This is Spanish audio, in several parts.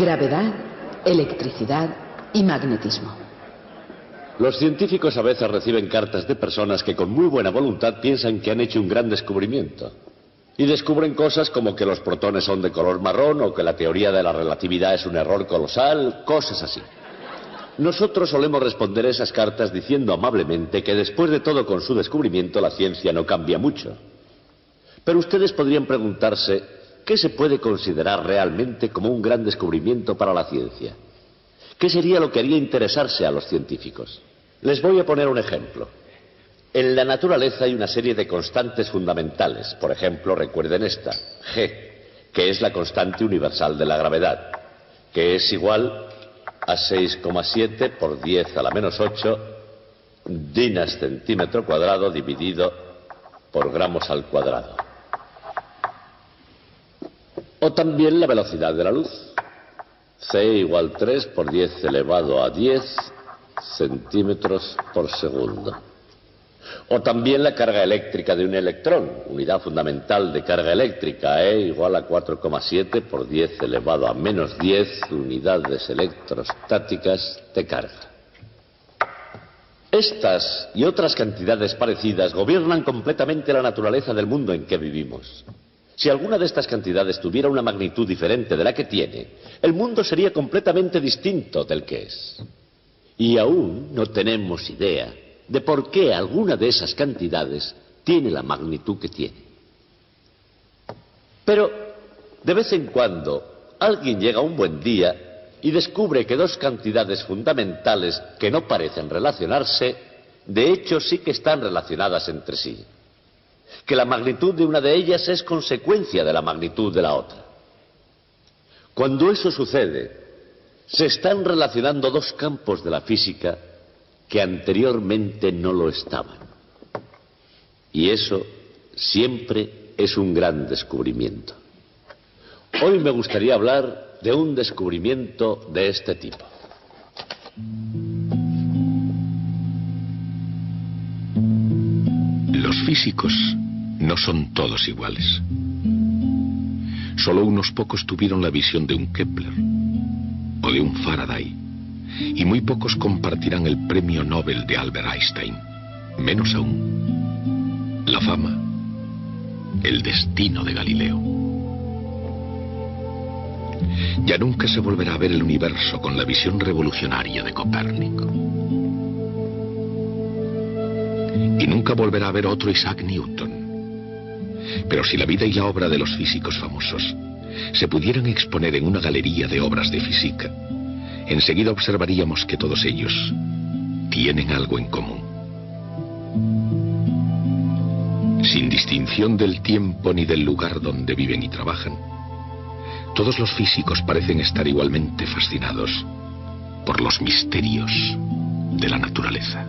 Gravedad, electricidad y magnetismo. Los científicos a veces reciben cartas de personas que con muy buena voluntad piensan que han hecho un gran descubrimiento. Y descubren cosas como que los protones son de color marrón o que la teoría de la relatividad es un error colosal, cosas así. Nosotros solemos responder a esas cartas diciendo amablemente que después de todo con su descubrimiento la ciencia no cambia mucho. Pero ustedes podrían preguntarse, ¿qué se puede considerar realmente como un gran descubrimiento para la ciencia? ¿Qué sería lo que haría interesarse a los científicos? Les voy a poner un ejemplo. En la naturaleza hay una serie de constantes fundamentales. Por ejemplo, recuerden esta, G, que es la constante universal de la gravedad, que es igual a 6,7 por 10 a la menos 8 dinas centímetro cuadrado dividido por gramos al cuadrado. O también la velocidad de la luz. C igual 3 por 10 elevado a 10 centímetros por segundo. O también la carga eléctrica de un electrón, unidad fundamental de carga eléctrica, E igual a 4,7 por 10 elevado a menos 10 unidades electrostáticas de carga. Estas y otras cantidades parecidas gobiernan completamente la naturaleza del mundo en que vivimos. Si alguna de estas cantidades tuviera una magnitud diferente de la que tiene, el mundo sería completamente distinto del que es. Y aún no tenemos idea de por qué alguna de esas cantidades tiene la magnitud que tiene. Pero, de vez en cuando, alguien llega un buen día y descubre que dos cantidades fundamentales que no parecen relacionarse, de hecho sí que están relacionadas entre sí. Que la magnitud de una de ellas es consecuencia de la magnitud de la otra. Cuando eso sucede, se están relacionando dos campos de la física que anteriormente no lo estaban. Y eso siempre es un gran descubrimiento. Hoy me gustaría hablar de un descubrimiento de este tipo. Los físicos no son todos iguales. Solo unos pocos tuvieron la visión de un Kepler o de un Faraday, y muy pocos compartirán el premio Nobel de Albert Einstein, menos aún la fama, el destino de Galileo. Ya nunca se volverá a ver el universo con la visión revolucionaria de Copérnico. Y nunca volverá a ver otro Isaac Newton. Pero si la vida y la obra de los físicos famosos se pudieran exponer en una galería de obras de física, enseguida observaríamos que todos ellos tienen algo en común. Sin distinción del tiempo ni del lugar donde viven y trabajan, todos los físicos parecen estar igualmente fascinados por los misterios de la naturaleza.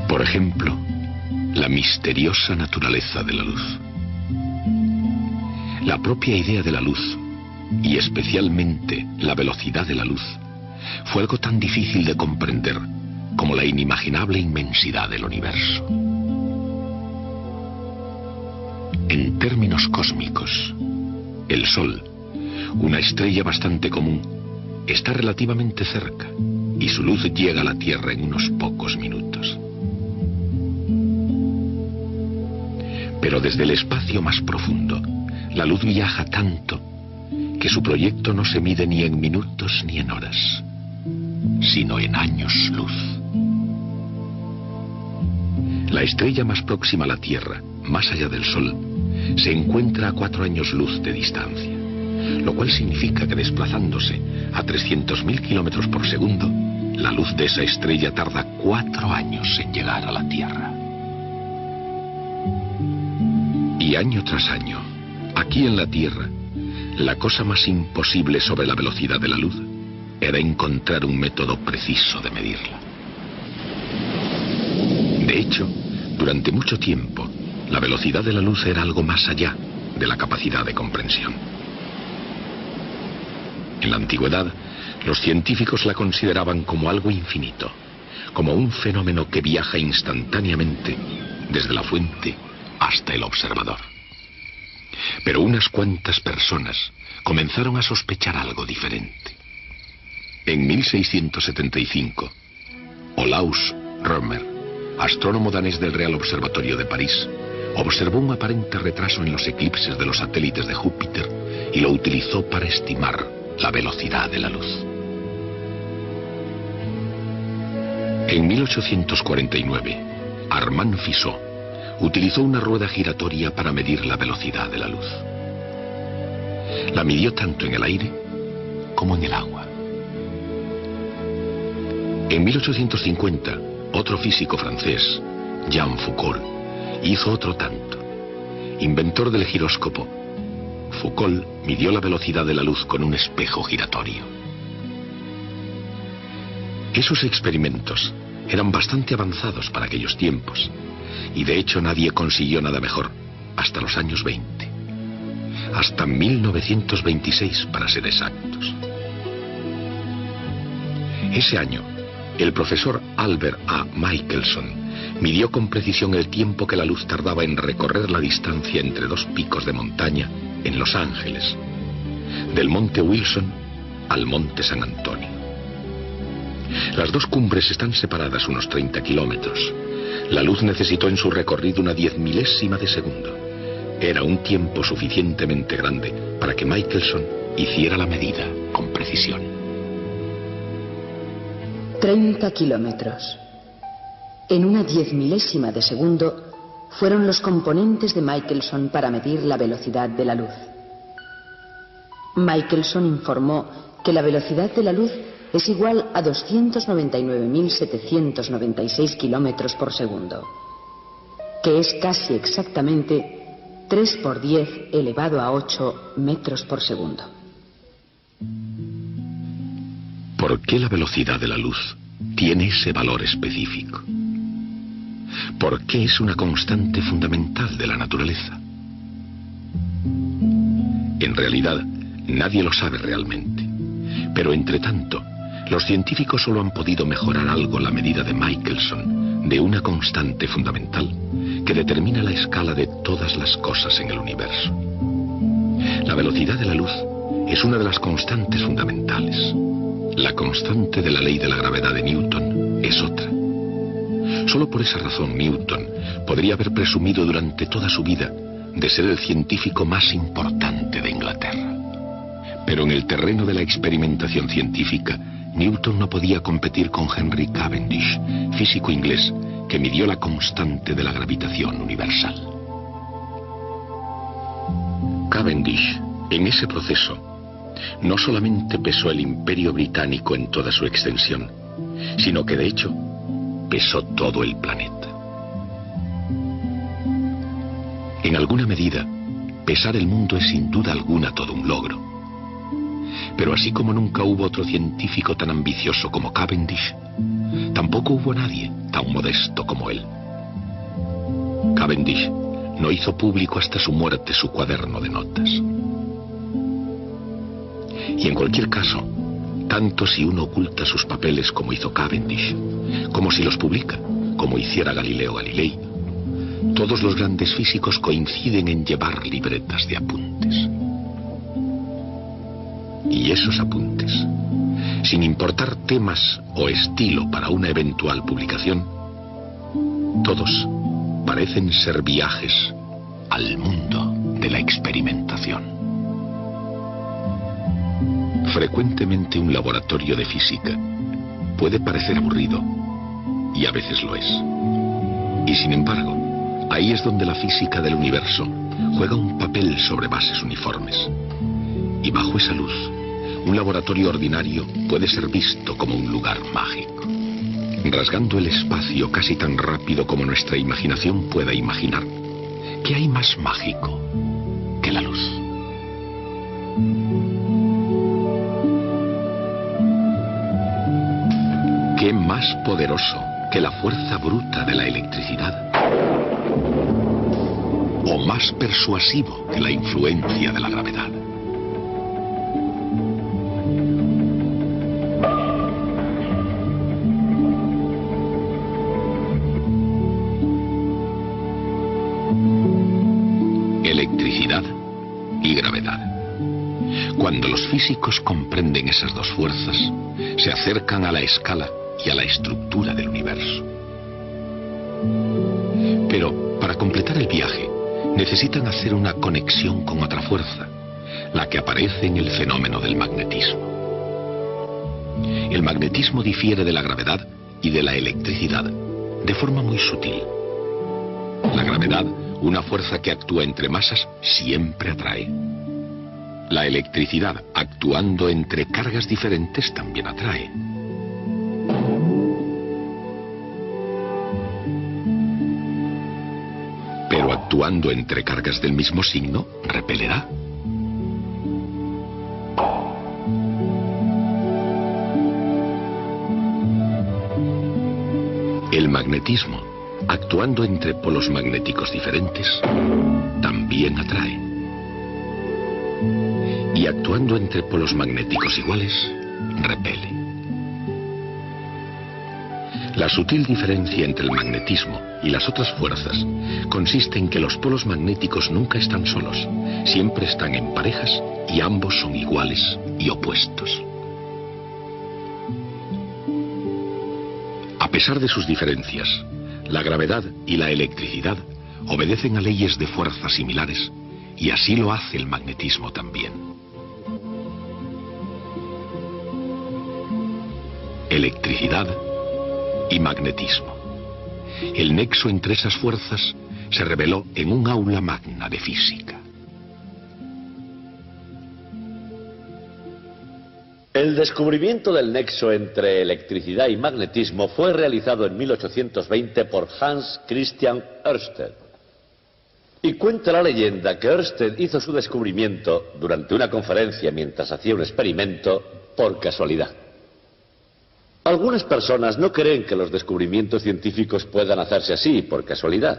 Por ejemplo, la misteriosa naturaleza de la luz. La propia idea de la luz, y especialmente la velocidad de la luz, fue algo tan difícil de comprender como la inimaginable inmensidad del universo. En términos cósmicos, el Sol, una estrella bastante común, está relativamente cerca y su luz llega a la Tierra en unos pocos minutos. Pero desde el espacio más profundo, la luz viaja tanto que su proyecto no se mide ni en minutos ni en horas, sino en años luz. La estrella más próxima a la Tierra, más allá del Sol, se encuentra a 4 años luz de distancia, lo cual significa que desplazándose a 300.000 kilómetros por segundo, la luz de esa estrella tarda 4 años en llegar a la Tierra. Y año tras año, aquí en la Tierra, la cosa más imposible sobre la velocidad de la luz era encontrar un método preciso de medirla. De hecho, durante mucho tiempo, la velocidad de la luz era algo más allá de la capacidad de comprensión. En la antigüedad, los científicos la consideraban como algo infinito, como un fenómeno que viaja instantáneamente desde la fuente hasta el observador. Pero unas cuantas personas comenzaron a sospechar algo diferente. En 1675, Olaus Rømer, astrónomo danés del Real Observatorio de París, observó un aparente retraso en los eclipses de los satélites de Júpiter y lo utilizó para estimar la velocidad de la luz. En 1849, Armand Fizeau utilizó una rueda giratoria para medir la velocidad de la luz. La midió tanto en el aire como en el agua. En 1850, otro físico francés, Jean Foucault, hizo otro tanto. Inventor del giróscopo, Foucault midió la velocidad de la luz con un espejo giratorio. Esos experimentos eran bastante avanzados para aquellos tiempos, y de hecho nadie consiguió nada mejor hasta los años 20. Hasta 1926, para ser exactos. Ese año, el profesor Albert A. Michelson midió con precisión el tiempo que la luz tardaba en recorrer la distancia entre dos picos de montaña en Los Ángeles, del monte Wilson al monte San Antonio. Las dos cumbres están separadas unos 30 kilómetros. La luz necesitó en su recorrido una 10.000ª de segundo. Era un tiempo suficientemente grande para que Michelson hiciera la medida con precisión. 30 kilómetros. En una 10.000ª de segundo fueron los componentes de Michelson para medir la velocidad de la luz. Michelson informó que la velocidad de la luz es igual a 299.796 kilómetros por segundo, que es casi exactamente 3 por 10 elevado a 8 metros por segundo. ¿Por qué la velocidad de la luz tiene ese valor específico? ¿Por qué es una constante fundamental de la naturaleza? En realidad, nadie lo sabe realmente. Pero entre tanto, los científicos solo han podido mejorar algo la medida de Michelson de una constante fundamental que determina la escala de todas las cosas en el universo. La velocidad de la luz es una de las constantes fundamentales. La constante de la ley de la gravedad de Newton es otra. Solo por esa razón Newton podría haber presumido durante toda su vida de ser el científico más importante de Inglaterra. Pero en el terreno de la experimentación científica, Newton no podía competir con Henry Cavendish, físico inglés que midió la constante de la gravitación universal. Cavendish, en ese proceso, no solamente pesó el Imperio Británico en toda su extensión, sino que de hecho pesó todo el planeta. En alguna medida, pesar el mundo es sin duda alguna todo un logro. Pero así como nunca hubo otro científico tan ambicioso como Cavendish, tampoco hubo nadie tan modesto como él. Cavendish no hizo público hasta su muerte su cuaderno de notas. Y en cualquier caso, tanto si uno oculta sus papeles como hizo Cavendish, como si los publica, como hiciera Galileo Galilei, todos los grandes físicos coinciden en llevar libretas de apuntes. Y esos apuntes, sin importar temas o estilo para una eventual publicación, todos parecen ser viajes al mundo de la experimentación. Frecuentemente un laboratorio de física puede parecer aburrido, y a veces lo es. Y sin embargo, ahí es donde la física del universo juega un papel sobre bases uniformes. Y bajo esa luz, un laboratorio ordinario puede ser visto como un lugar mágico, rasgando el espacio casi tan rápido como nuestra imaginación pueda imaginar. ¿Qué hay más mágico que la luz? ¿Qué más poderoso que la fuerza bruta de la electricidad? ¿O más persuasivo que la influencia de la gravedad? Electricidad y gravedad. Cuando los físicos comprenden esas dos fuerzas, se acercan a la escala y a la estructura del universo. Pero para completar el viaje, necesitan hacer una conexión con otra fuerza, la que aparece en el fenómeno del magnetismo. El magnetismo difiere de la gravedad y de la electricidad de forma muy sutil. La gravedad, una fuerza que actúa entre masas, siempre atrae. La electricidad, actuando entre cargas diferentes, también atrae. Pero actuando entre cargas del mismo signo, repelerá. El magnetismo, actuando entre polos magnéticos diferentes, también atrae. Y actuando entre polos magnéticos iguales, repele. La sutil diferencia entre el magnetismo y las otras fuerzas consiste en que los polos magnéticos nunca están solos, siempre están en parejas y ambos son iguales y opuestos. A pesar de sus diferencias, la gravedad y la electricidad obedecen a leyes de fuerza similares y así lo hace el magnetismo también. Electricidad y magnetismo. El nexo entre esas fuerzas se reveló en un aula magna de física. El descubrimiento del nexo entre electricidad y magnetismo fue realizado en 1820 por Hans Christian Ørsted. Y cuenta la leyenda que Ørsted hizo su descubrimiento durante una conferencia mientras hacía un experimento por casualidad. Algunas personas no creen que los descubrimientos científicos puedan hacerse así, por casualidad.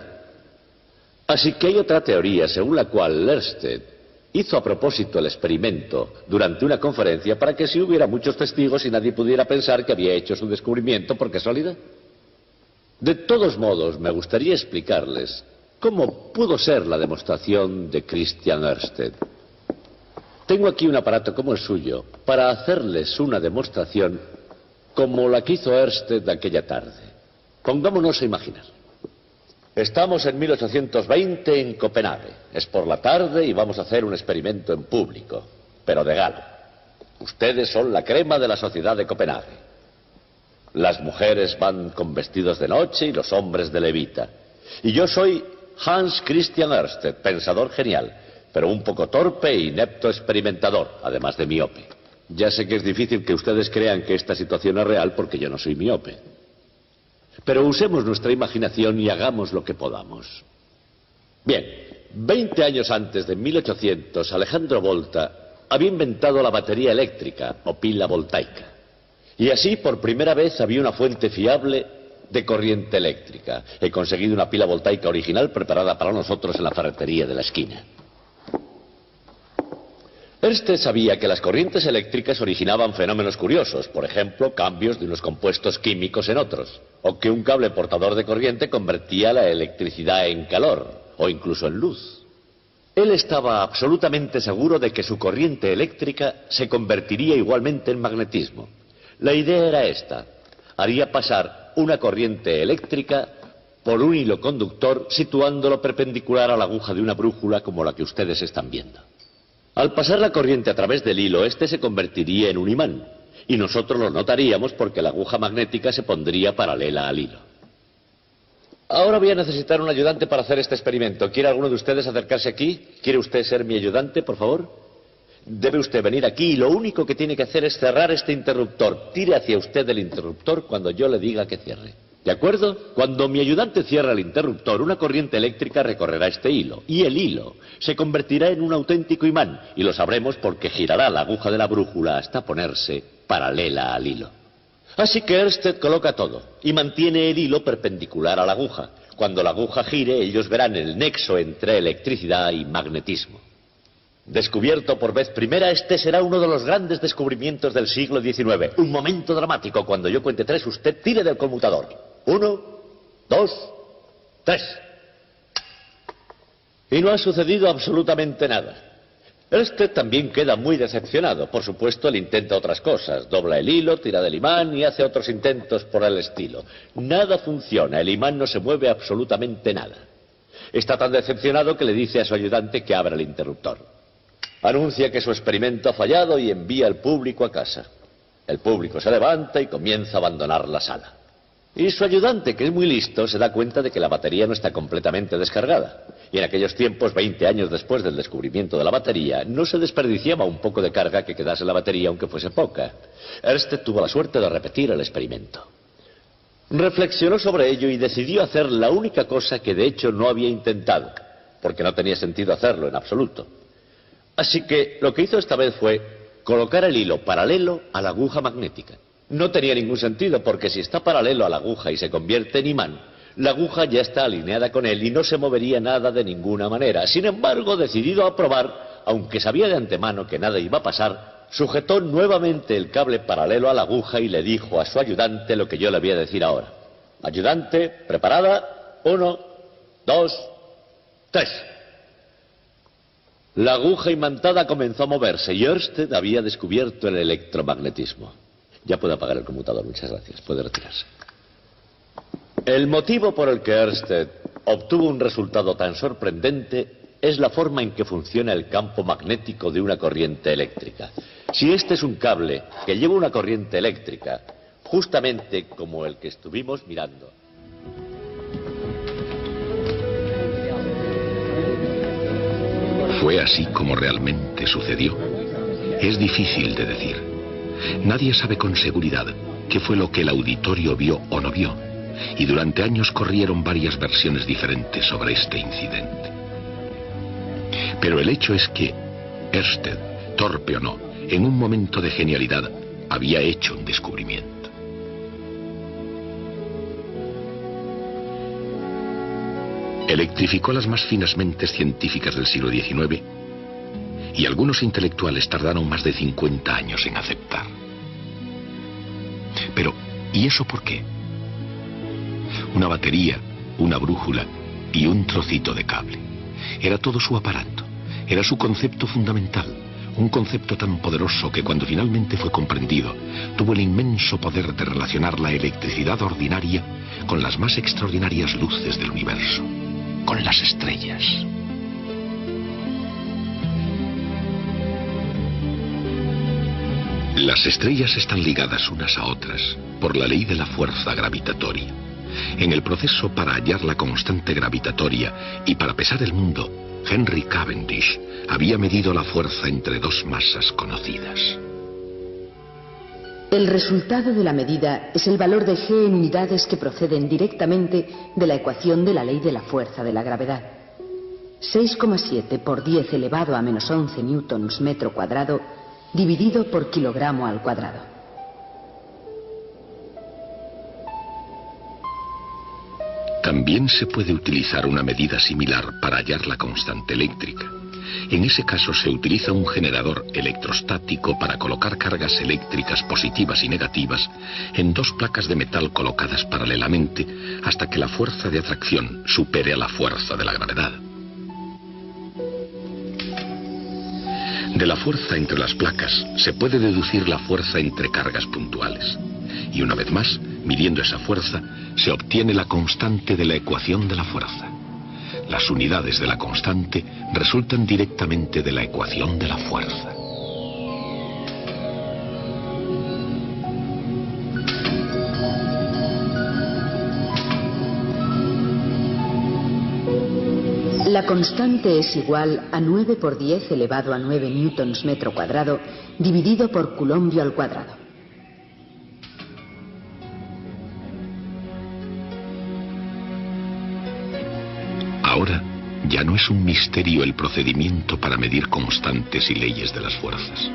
Así que hay otra teoría según la cual Ørsted hizo a propósito el experimento durante una conferencia para que si hubiera muchos testigos y nadie pudiera pensar que había hecho su descubrimiento por casualidad. De todos modos, me gustaría explicarles cómo pudo ser la demostración de Christian Ørsted. Tengo aquí un aparato como el suyo para hacerles una demostración como la que hizo Ørsted aquella tarde. Pongámonos a imaginar. Estamos en 1820 en Copenhague. Es por la tarde y vamos a hacer un experimento en público, pero de gala. Ustedes son la crema de la sociedad de Copenhague. Las mujeres van con vestidos de noche y los hombres de levita. Y yo soy Hans Christian Ørsted, pensador genial, pero un poco torpe e inepto experimentador, además de miope. Ya sé que es difícil que ustedes crean que esta situación es real porque yo no soy miope. Pero usemos nuestra imaginación y hagamos lo que podamos. Bien, 20 años antes de 1800, Alejandro Volta había inventado la batería eléctrica o pila voltaica. Y así, por primera vez, había una fuente fiable de corriente eléctrica. He conseguido una pila voltaica original preparada para nosotros en la ferretería de la esquina. Ørsted sabía que las corrientes eléctricas originaban fenómenos curiosos, por ejemplo, cambios de unos compuestos químicos en otros, o que un cable portador de corriente convertía la electricidad en calor, o incluso en luz. Él estaba absolutamente seguro de que su corriente eléctrica se convertiría igualmente en magnetismo. La idea era esta: haría pasar una corriente eléctrica por un hilo conductor situándolo perpendicular a la aguja de una brújula como la que ustedes están viendo. Al pasar la corriente a través del hilo, este se convertiría en un imán, y nosotros lo notaríamos porque la aguja magnética se pondría paralela al hilo. Ahora voy a necesitar un ayudante para hacer este experimento. ¿Quiere alguno de ustedes acercarse aquí? ¿Quiere usted ser mi ayudante, por favor? Debe usted venir aquí y lo único que tiene que hacer es cerrar este interruptor. Tire hacia usted el interruptor cuando yo le diga que cierre. ¿De acuerdo? Cuando mi ayudante cierra el interruptor, una corriente eléctrica recorrerá este hilo, y el hilo se convertirá en un auténtico imán, y lo sabremos porque girará la aguja de la brújula hasta ponerse paralela al hilo. Así que Ørsted coloca todo, y mantiene el hilo perpendicular a la aguja. Cuando la aguja gire, ellos verán el nexo entre electricidad y magnetismo. Descubierto por vez primera, este será uno de los grandes descubrimientos del siglo XIX. Un momento dramático. Cuando yo cuente 3, usted tire del conmutador. 1, 2, 3. Y no ha sucedido absolutamente nada. Ørsted también queda muy decepcionado. Por supuesto, él intenta otras cosas. Dobla el hilo, tira del imán y hace otros intentos por el estilo. Nada funciona, el imán no se mueve absolutamente nada. Está tan decepcionado que le dice a su ayudante que abra el interruptor. Anuncia que su experimento ha fallado y envía al público a casa. El público se levanta y comienza a abandonar la sala. Y su ayudante, que es muy listo, se da cuenta de que la batería no está completamente descargada. Y en aquellos tiempos, 20 años después del descubrimiento de la batería, no se desperdiciaba un poco de carga que quedase en la batería aunque fuese poca. Ørsted tuvo la suerte de repetir el experimento. Reflexionó sobre ello y decidió hacer la única cosa que de hecho no había intentado, porque no tenía sentido hacerlo en absoluto. Así que lo que hizo esta vez fue colocar el hilo paralelo a la aguja magnética. No tenía ningún sentido, porque si está paralelo a la aguja y se convierte en imán, la aguja ya está alineada con él y no se movería nada de ninguna manera. Sin embargo, decidido a probar, aunque sabía de antemano que nada iba a pasar, sujetó nuevamente el cable paralelo a la aguja y le dijo a su ayudante lo que yo le voy a decir ahora. Ayudante, preparada, 1, 2, 3. La aguja imantada comenzó a moverse y Ørsted había descubierto el electromagnetismo. Ya puede apagar el conmutador, muchas gracias. Puede retirarse. El motivo por el que Ørsted obtuvo un resultado tan sorprendente es la forma en que funciona el campo magnético de una corriente eléctrica. Si este es un cable que lleva una corriente eléctrica, justamente como el que estuvimos mirando. ¿Fue así como realmente sucedió? Es difícil de decir. Nadie sabe con seguridad qué fue lo que el auditorio vio o no vio, y durante años corrieron varias versiones diferentes sobre este incidente. Pero el hecho es que Ørsted, torpe o no, en un momento de genialidad, había hecho un descubrimiento. Electrificó las más finas mentes científicas del siglo XIX, y algunos intelectuales tardaron más de 50 años en aceptar. Pero, ¿y eso por qué? Una batería, una brújula y un trocito de cable. Era todo su aparato, era su concepto fundamental, un concepto tan poderoso que cuando finalmente fue comprendido, tuvo el inmenso poder de relacionar la electricidad ordinaria con las más extraordinarias luces del universo, con las estrellas. Las estrellas están ligadas unas a otras por la ley de la fuerza gravitatoria. En el proceso para hallar la constante gravitatoria y para pesar el mundo, Henry Cavendish había medido la fuerza entre dos masas conocidas. El resultado de la medida es el valor de G en unidades que proceden directamente de la ecuación de la ley de la fuerza de la gravedad. 6,7 por 10 elevado a menos 11 newtons metro cuadrado dividido por kilogramo al cuadrado. También se puede utilizar una medida similar para hallar la constante eléctrica. En ese caso se utiliza un generador electrostático para colocar cargas eléctricas positivas y negativas en dos placas de metal colocadas paralelamente hasta que la fuerza de atracción supere a la fuerza de la gravedad. De la fuerza entre las placas se puede deducir la fuerza entre cargas puntuales. Y una vez más, midiendo esa fuerza, se obtiene la constante de la ecuación de la fuerza. Las unidades de la constante resultan directamente de la ecuación de la fuerza. La constante es igual a 9 por 10 elevado a 9 newtons metro cuadrado dividido por coulombio al cuadrado. Ahora ya no es un misterio el procedimiento para medir constantes y leyes de las fuerzas.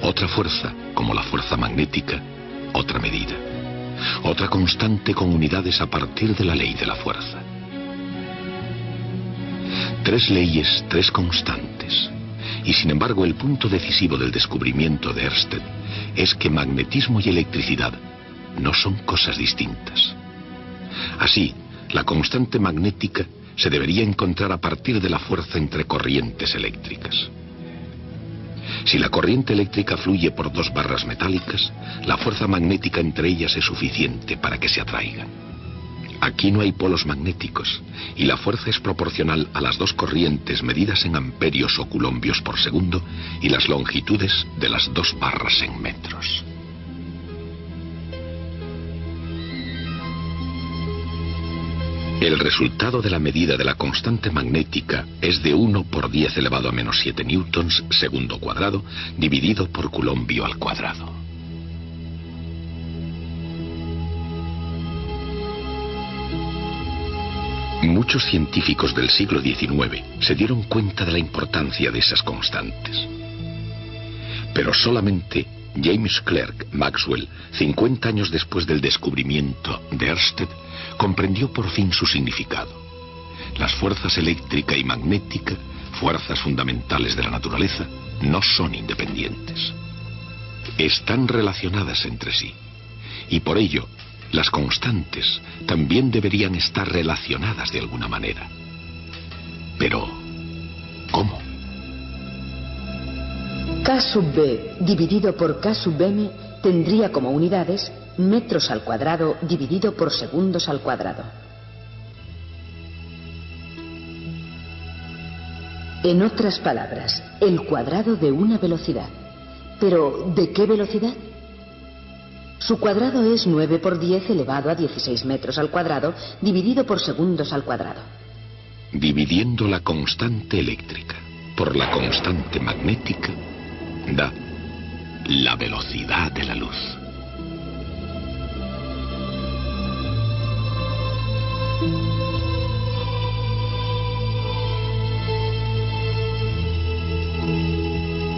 Otra fuerza, como la fuerza magnética, otra medida. Otra constante con unidades a partir de la ley de la fuerza. Tres leyes, tres constantes. Y sin embargo el punto decisivo del descubrimiento de Ørsted es que magnetismo y electricidad no son cosas distintas. Así, la constante magnética se debería encontrar a partir de la fuerza entre corrientes eléctricas. Si la corriente eléctrica fluye por dos barras metálicas, la fuerza magnética entre ellas es suficiente para que se atraigan. Aquí no hay polos magnéticos y la fuerza es proporcional a las dos corrientes medidas en amperios o coulombios por segundo y las longitudes de las dos barras en metros. El resultado de la medida de la constante magnética es de 1 por 10 elevado a menos 7 newtons segundo cuadrado dividido por coulombio al cuadrado. Muchos científicos del siglo XIX se dieron cuenta de la importancia de esas constantes. Pero solamente James Clerk Maxwell, 50 años después del descubrimiento de Ørsted, comprendió por fin su significado. Las fuerzas eléctrica y magnética, fuerzas fundamentales de la naturaleza, no son independientes. Están relacionadas entre sí. Y por ello, las constantes también deberían estar relacionadas de alguna manera. Pero, ¿cómo? K sub B dividido por K sub M tendría como unidades metros al cuadrado dividido por segundos al cuadrado. En otras palabras, el cuadrado de una velocidad. ¿Pero de qué velocidad? Su cuadrado es 9 por 10 elevado a 16 metros al cuadrado dividido por segundos al cuadrado. Dividiendo la constante eléctrica por la constante magnética da la velocidad de la luz.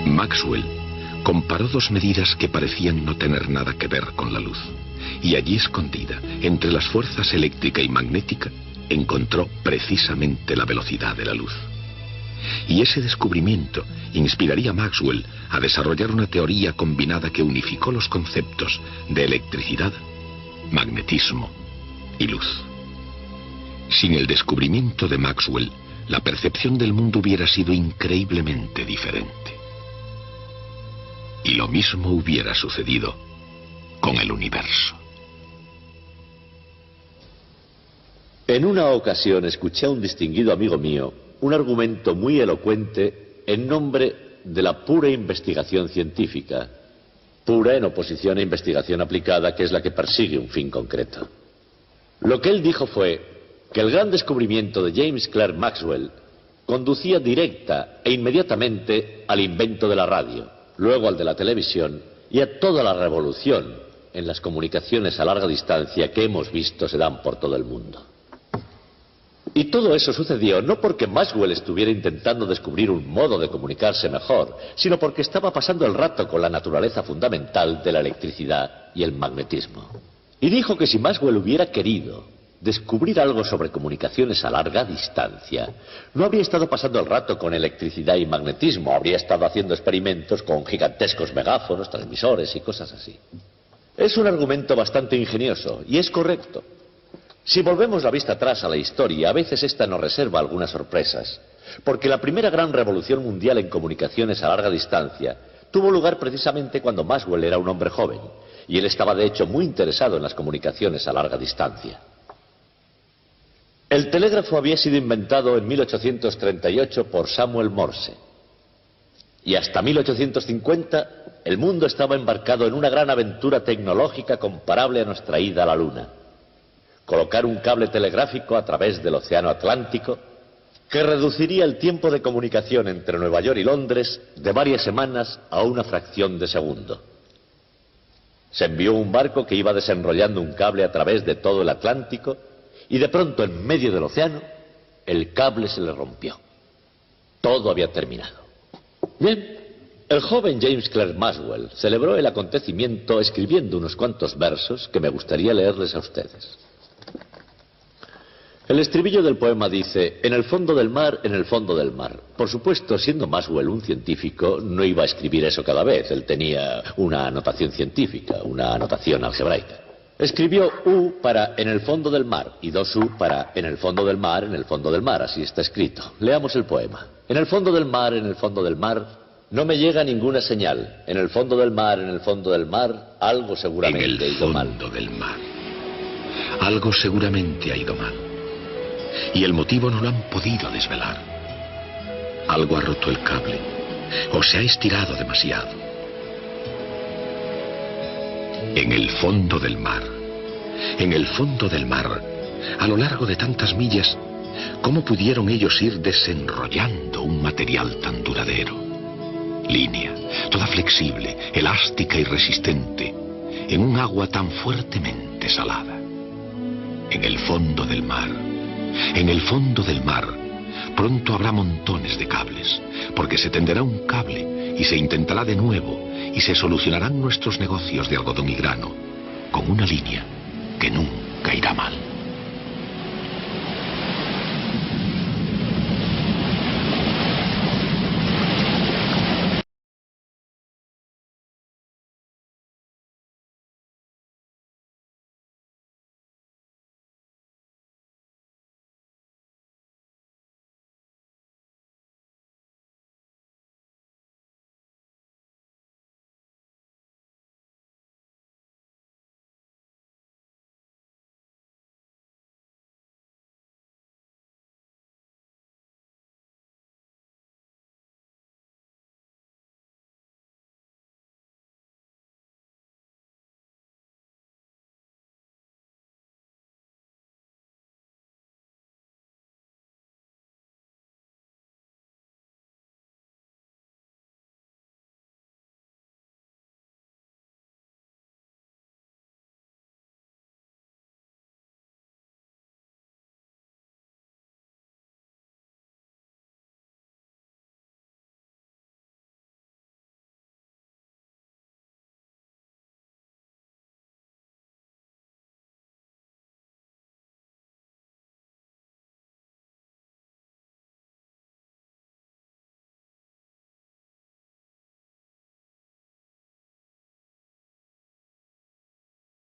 Maxwell comparó dos medidas que parecían no tener nada que ver con la luz, y allí escondida, entre las fuerzas eléctrica y magnética, encontró precisamente la velocidad de la luz. Y ese descubrimiento inspiraría a Maxwell a desarrollar una teoría combinada que unificó los conceptos de electricidad, magnetismo y luz. Sin el descubrimiento de Maxwell, la percepción del mundo hubiera sido increíblemente diferente. Y lo mismo hubiera sucedido con el universo. En una ocasión escuché a un distinguido amigo mío un argumento muy elocuente en nombre de la pura investigación científica, pura en oposición a investigación aplicada, que es la que persigue un fin concreto. Lo que él dijo fue que el gran descubrimiento de James Clerk Maxwell conducía directa e inmediatamente al invento de la radio, luego al de la televisión y a toda la revolución en las comunicaciones a larga distancia que hemos visto se dan por todo el mundo. Y todo eso sucedió no porque Maxwell estuviera intentando descubrir un modo de comunicarse mejor, sino porque estaba pasando el rato con la naturaleza fundamental de la electricidad y el magnetismo. Y dijo que si Maxwell hubiera querido descubrir algo sobre comunicaciones a larga distancia, no habría estado pasando el rato con electricidad y magnetismo, habría estado haciendo experimentos con gigantescos megáfonos, transmisores y cosas así. Es un argumento bastante ingenioso y es correcto. Si volvemos la vista atrás a la historia, a veces esta nos reserva algunas sorpresas, porque la primera gran revolución mundial en comunicaciones a larga distancia tuvo lugar precisamente cuando Maxwell era un hombre joven, y él estaba de hecho muy interesado en las comunicaciones a larga distancia. El telégrafo había sido inventado en 1838 por Samuel Morse, y hasta 1850 el mundo estaba embarcado en una gran aventura tecnológica comparable a nuestra ida a la Luna. Colocar un cable telegráfico a través del Océano Atlántico que reduciría el tiempo de comunicación entre Nueva York y Londres de varias semanas a una fracción de segundo. Se envió un barco que iba desenrollando un cable a través de todo el Atlántico y de pronto en medio del océano el cable se le rompió. Todo había terminado. Bien, el joven James Clerk Maxwell celebró el acontecimiento escribiendo unos cuantos versos que me gustaría leerles a ustedes. El estribillo del poema dice: en el fondo del mar, en el fondo del mar. Por supuesto, siendo Maxwell un científico, no iba a escribir eso cada vez. Él tenía una anotación científica, una anotación algebraica. Escribió U para en el fondo del mar y 2U para en el fondo del mar, en el fondo del mar. Así está escrito. Leamos el poema. En el fondo del mar, No me llega ninguna señal. En el fondo del mar, algo seguramente en el fondo del mar. Algo seguramente ha ido mal. Y el motivo no lo han podido desvelar. Algo ha roto el cable, o se ha estirado demasiado. En el fondo del mar, a lo largo de tantas millas, ¿cómo pudieron ellos ir desenrollando un material tan duradero? Línea, toda flexible, elástica y resistente, en un agua tan fuertemente salada. En el fondo del mar, pronto habrá montones de cables, porque se tenderá un cable y se intentará de nuevo y se solucionarán nuestros negocios de algodón y grano con una línea que nunca irá mal.